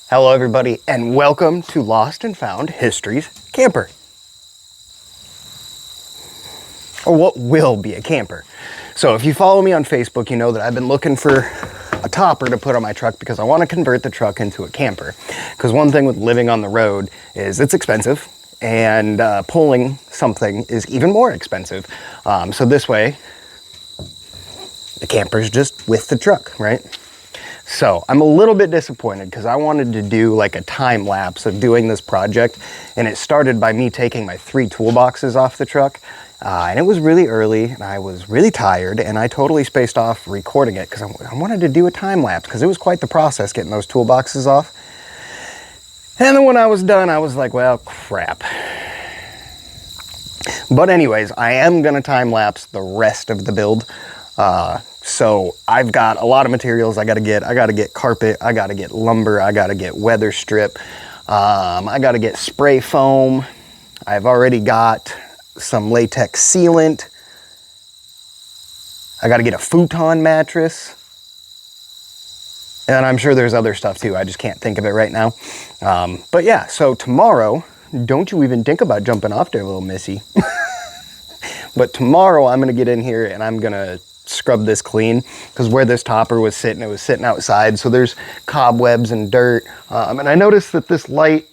Hello everybody, and welcome to Lost and Found History's Camper. Or what will be a camper. So if you follow me on Facebook, you know that I've been looking for a topper to put on my truck because I want to convert the truck into a camper. Because one thing with living on the road is it's expensive, and pulling something is even more expensive. So this way, the camper's just with the truck, right? So I'm a little bit disappointed because I wanted to do like a time lapse of doing this project, and it started by me taking my 3 toolboxes off the truck, and it was really early and I was really tired, and I totally spaced off recording it because I wanted to do a time lapse because it was quite the process getting those toolboxes off. And then when I was done, I was like, well, crap. But anyways, I am gonna time lapse the rest of the build. So I've got a lot of materials I gotta get. I gotta get carpet, I gotta get lumber, I gotta get weather strip, I gotta get spray foam. I've already got some latex sealant. I gotta get a futon mattress. And I'm sure there's other stuff too, I just can't think of it right now. But yeah, so tomorrow, don't you even think about jumping off there, little missy. But tomorrow I'm gonna get in here and I'm gonna scrub this clean, because where this topper was sitting, it was sitting outside, so there's cobwebs and dirt. And I noticed that this light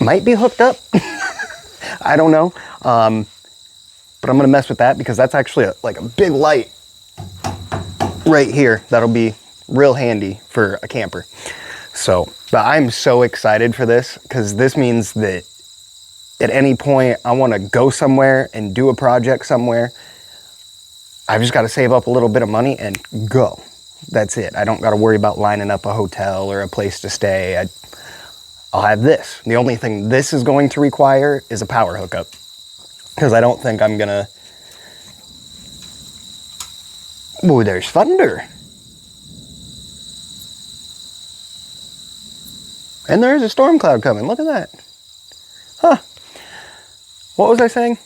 might be hooked up. I don't know. But I'm gonna mess with that because that's actually like a big light right here that'll be real handy for a camper. So, but I'm so excited for this because this means that at any point I want to go somewhere and do a project somewhere, I've just got to save up a little bit of money and go. That's it. I don't got to worry about lining up a hotel or a place to stay. I'll have this. The only thing this is going to require is a power hookup, because I don't think I'm gonna... Ooh, there's thunder. And there's a storm cloud coming. Look at that. Huh. What was I saying?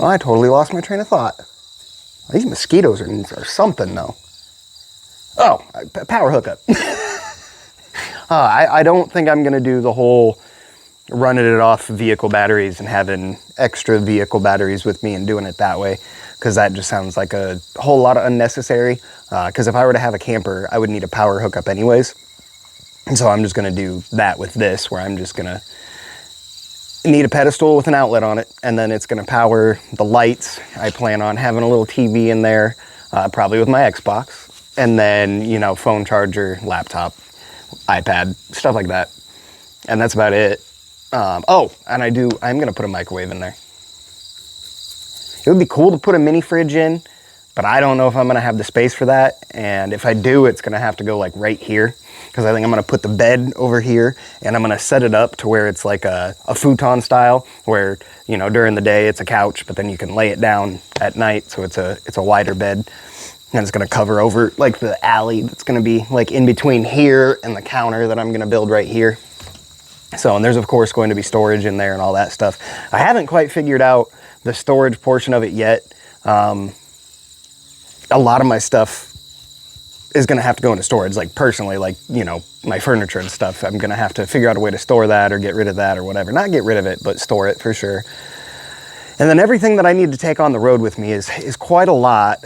Oh, I totally lost my train of thought. These mosquitoes are something, though. Oh, power hookup. I don't think I'm going to do the whole running it off vehicle batteries and having extra vehicle batteries with me and doing it that way, because that just sounds like a whole lot of unnecessary. Because if I were to have a camper, I would need a power hookup anyways. And so I'm just going to do that with this, where I'm just going to need a pedestal with an outlet on it, and then it's going to power the lights. I plan on having a little TV in there, probably with my Xbox, and then, you know, phone charger, laptop, iPad, stuff like that. And that's about it. Oh, and I'm going to put a microwave in there. It would be cool to put a mini fridge in, but I don't know if I'm going to have the space for that. And if I do, it's going to have to go like right here, because I think I'm going to put the bed over here, and I'm going to set it up to where it's like a futon style, where, you know, during the day it's a couch, but then you can lay it down at night, so it's a wider bed. And it's going to cover over like the alley that's going to be like in between here and the counter that I'm going to build right here. So, and there's of course going to be storage in there and all that stuff. I haven't quite figured out the storage portion of it yet. A lot of my stuff is going to have to go into storage, like personally, like, you know, my furniture and stuff. I'm going to have to figure out a way to store that or get rid of that or whatever. Not get rid of it, but store it for sure. And then everything that I need to take on the road with me is quite a lot,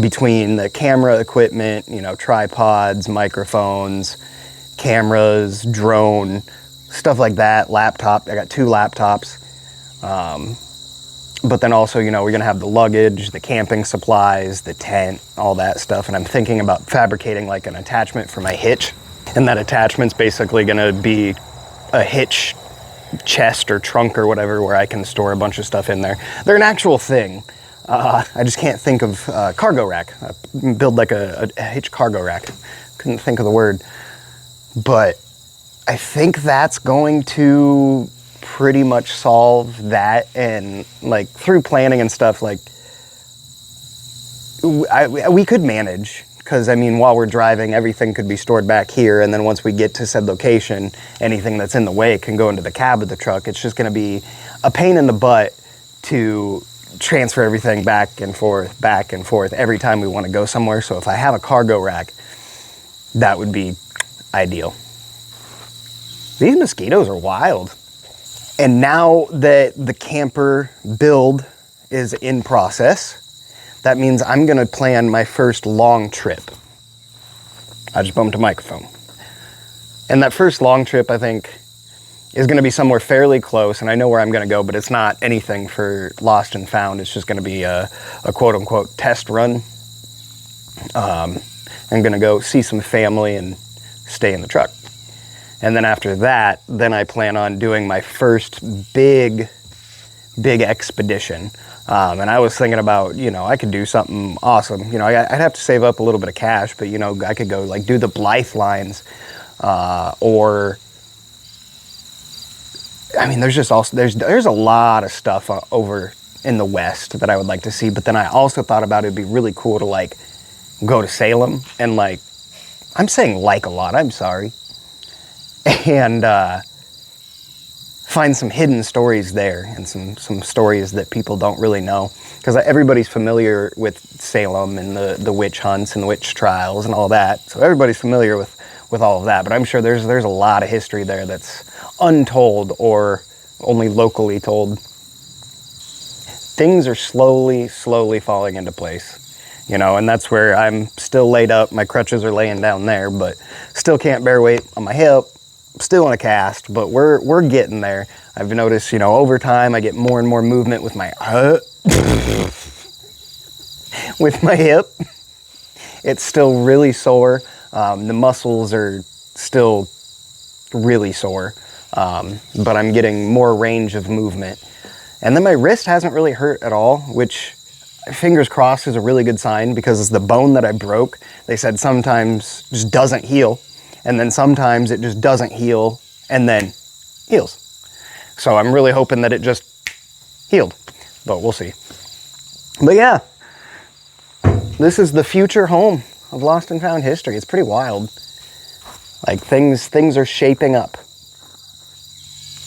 between the camera equipment, you know, tripods, microphones, cameras, drone, stuff like that, laptop. I got 2 laptops. But then also, you know, we're going to have the luggage, the camping supplies, the tent, all that stuff. And I'm thinking about fabricating like an attachment for my hitch. And that attachment's basically going to be a hitch chest or trunk or whatever, where I can store a bunch of stuff in there. They're an actual thing. I just can't think of cargo rack. Build like a hitch cargo rack. Couldn't think of the word. But I think that's going to pretty much solve that, and like through planning and stuff, like we could manage, because I mean, while we're driving, everything could be stored back here, and then once we get to said location, anything that's in the way can go into the cab of the truck. It's just going to be a pain in the butt to transfer everything back and forth every time we want to go somewhere. So if I have a cargo rack, that would be ideal. These mosquitoes are wild. And now that the camper build is in process, that means I'm gonna plan my first long trip. I just bumped a microphone. And that first long trip, I think, is gonna be somewhere fairly close, and I know where I'm gonna go, but it's not anything for Lost and Found. It's just gonna be a quote unquote test run. I'm gonna go see some family and stay in the truck. And then after that, then I plan on doing my first big expedition. And I was thinking about, you know, I could do something awesome. You know, I'd have to save up a little bit of cash, but, you know, I could go like do the Blythe lines, or, I mean, there's just also, there's a lot of stuff over in the West that I would like to see. But then I also thought about it'd be really cool to like go to Salem and like, I'm saying like a lot, I'm sorry. And find some hidden stories there, and some stories that people don't really know, because everybody's familiar with Salem and the witch hunts and the witch trials and all that, so everybody's familiar with all of that, but I'm sure there's a lot of history there that's untold or only locally told. Things are slowly falling into place, you know, and that's where I'm still laid up. My crutches are laying down there, but still can't bear weight on my hip. Still in a cast, but we're getting there. I've noticed, you know, over time I get more and more movement with my with my hip. It's still really sore. The muscles are still really sore, but I'm getting more range of movement. And then my wrist hasn't really hurt at all, which, fingers crossed, is a really good sign, because the bone that I broke, they said sometimes just doesn't heal. And then sometimes it just doesn't heal and then heals. So I'm really hoping that it just healed, but we'll see. But yeah, this is the future home of Lost and Found history. It's pretty wild. Like things are shaping up,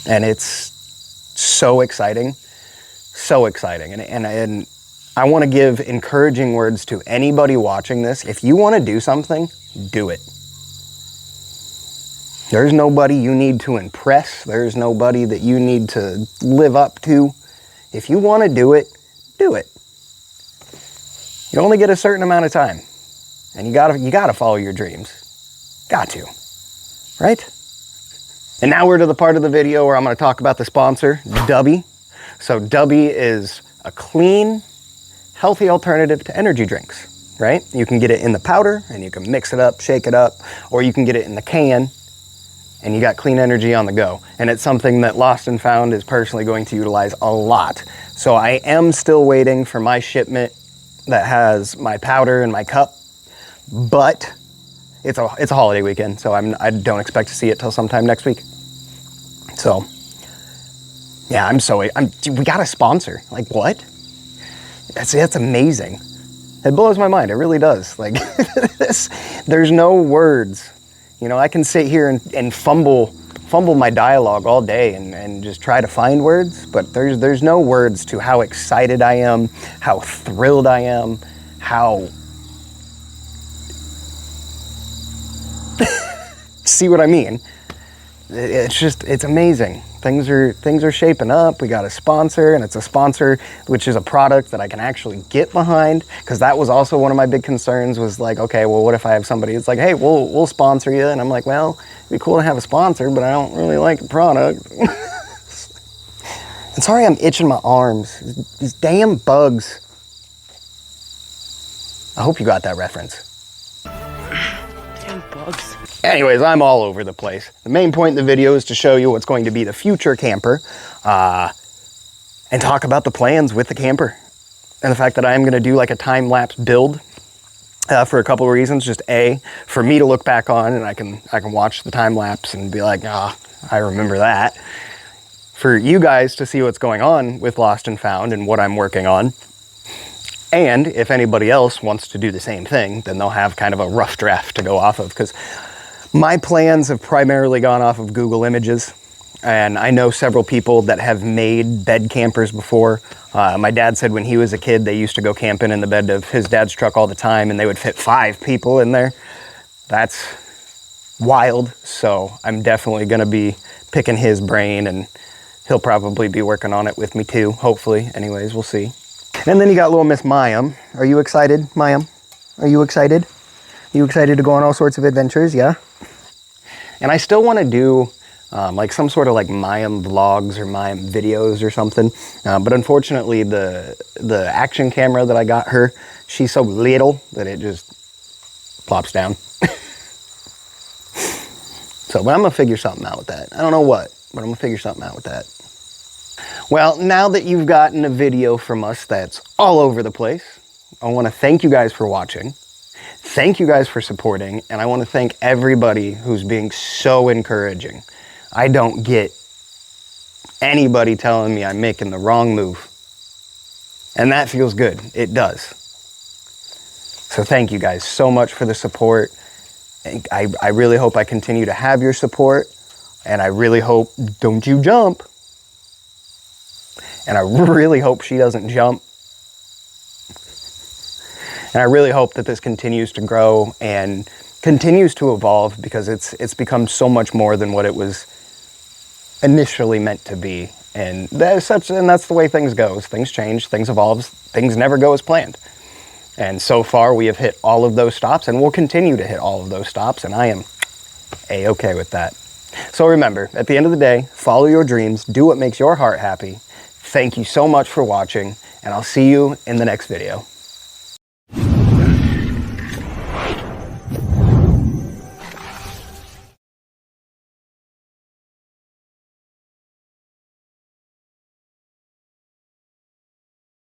and it's so exciting, so exciting. And I want to give encouraging words to anybody watching this. If you want to do something, do it. There's nobody you need to impress. There's nobody that you need to live up to. If you want to do it, do it. You only get a certain amount of time, and you gotta follow your dreams. Got to, right? And now we're to the part of the video where I'm going to talk about the sponsor, Dubby. So Dubby is a clean, healthy alternative to energy drinks, right? You can get it in the powder, and you can mix it up, shake it up, or you can get it in the can, and you got clean energy on the go. And it's something that Lost and Found is personally going to utilize a lot. So I am still waiting for my shipment that has my powder and my cup, but it's a holiday weekend, so I don't expect to see it till sometime next week. So yeah, we got a sponsor. Like, what? That's amazing. It blows my mind. It really does. Like, there's no words. You know, I can sit here and fumble my dialogue all day and just try to find words, but there's no words to how excited I am, how thrilled I am, how... See what I mean? It's amazing. Things are shaping up. We got a sponsor, and it's a sponsor which is a product that I can actually get behind, because that was also one of my big concerns, was like, okay, well, what if I have somebody that's like, hey, we'll sponsor you, and I'm like, well, it'd be cool to have a sponsor, but I don't really like the product. And sorry, I'm itching my arms. These damn bugs. I hope you got that reference. Damn bugs. Anyways, I'm all over the place. The main point of the video is to show you what's going to be the future camper, and talk about the plans with the camper, and the fact that I am going to do like a time-lapse build, for a couple of reasons. Just A, for me to look back on, and I can watch the time-lapse and be like, I remember that. For you guys to see what's going on with Lost and Found and what I'm working on. And if anybody else wants to do the same thing, then they'll have kind of a rough draft to go off of, because my plans have primarily gone off of Google Images, And I know several people that have made bed campers before. My dad said when he was a kid, they used to go camping in the bed of his dad's truck all the time, and they would fit 5 people in there. That's wild. So I'm definitely going to be picking his brain, and he'll probably be working on it with me too, hopefully. Anyways, we'll see. And then you got little Miss Mayim. Are you excited, Mayim? Are you excited? You excited to go on all sorts of adventures? Yeah? And I still want to do like some sort of like Mayim vlogs or Mayim videos or something. But unfortunately, the action camera that I got her, she's so little that it just plops down. So, but I'm going to figure something out with that. I don't know what, but I'm going to figure something out with that. Well, now that you've gotten a video from us that's all over the place, I want to thank you guys for watching. Thank you guys for supporting, and I want to thank everybody who's being so encouraging. I don't get anybody telling me I'm making the wrong move. And that feels good. It does. So thank you guys so much for the support. I really hope I continue to have your support, and I really hope, don't you jump. And I really hope she doesn't jump. And I really hope that this continues to grow and continues to evolve, because it's become so much more than what it was initially meant to be. And that's the way things go. Things change, things evolve, things never go as planned. And so far we have hit all of those stops, and we'll continue to hit all of those stops, and I am A-okay with that. So remember, at the end of the day, follow your dreams, do what makes your heart happy. Thank you so much for watching, and I'll see you in the next video.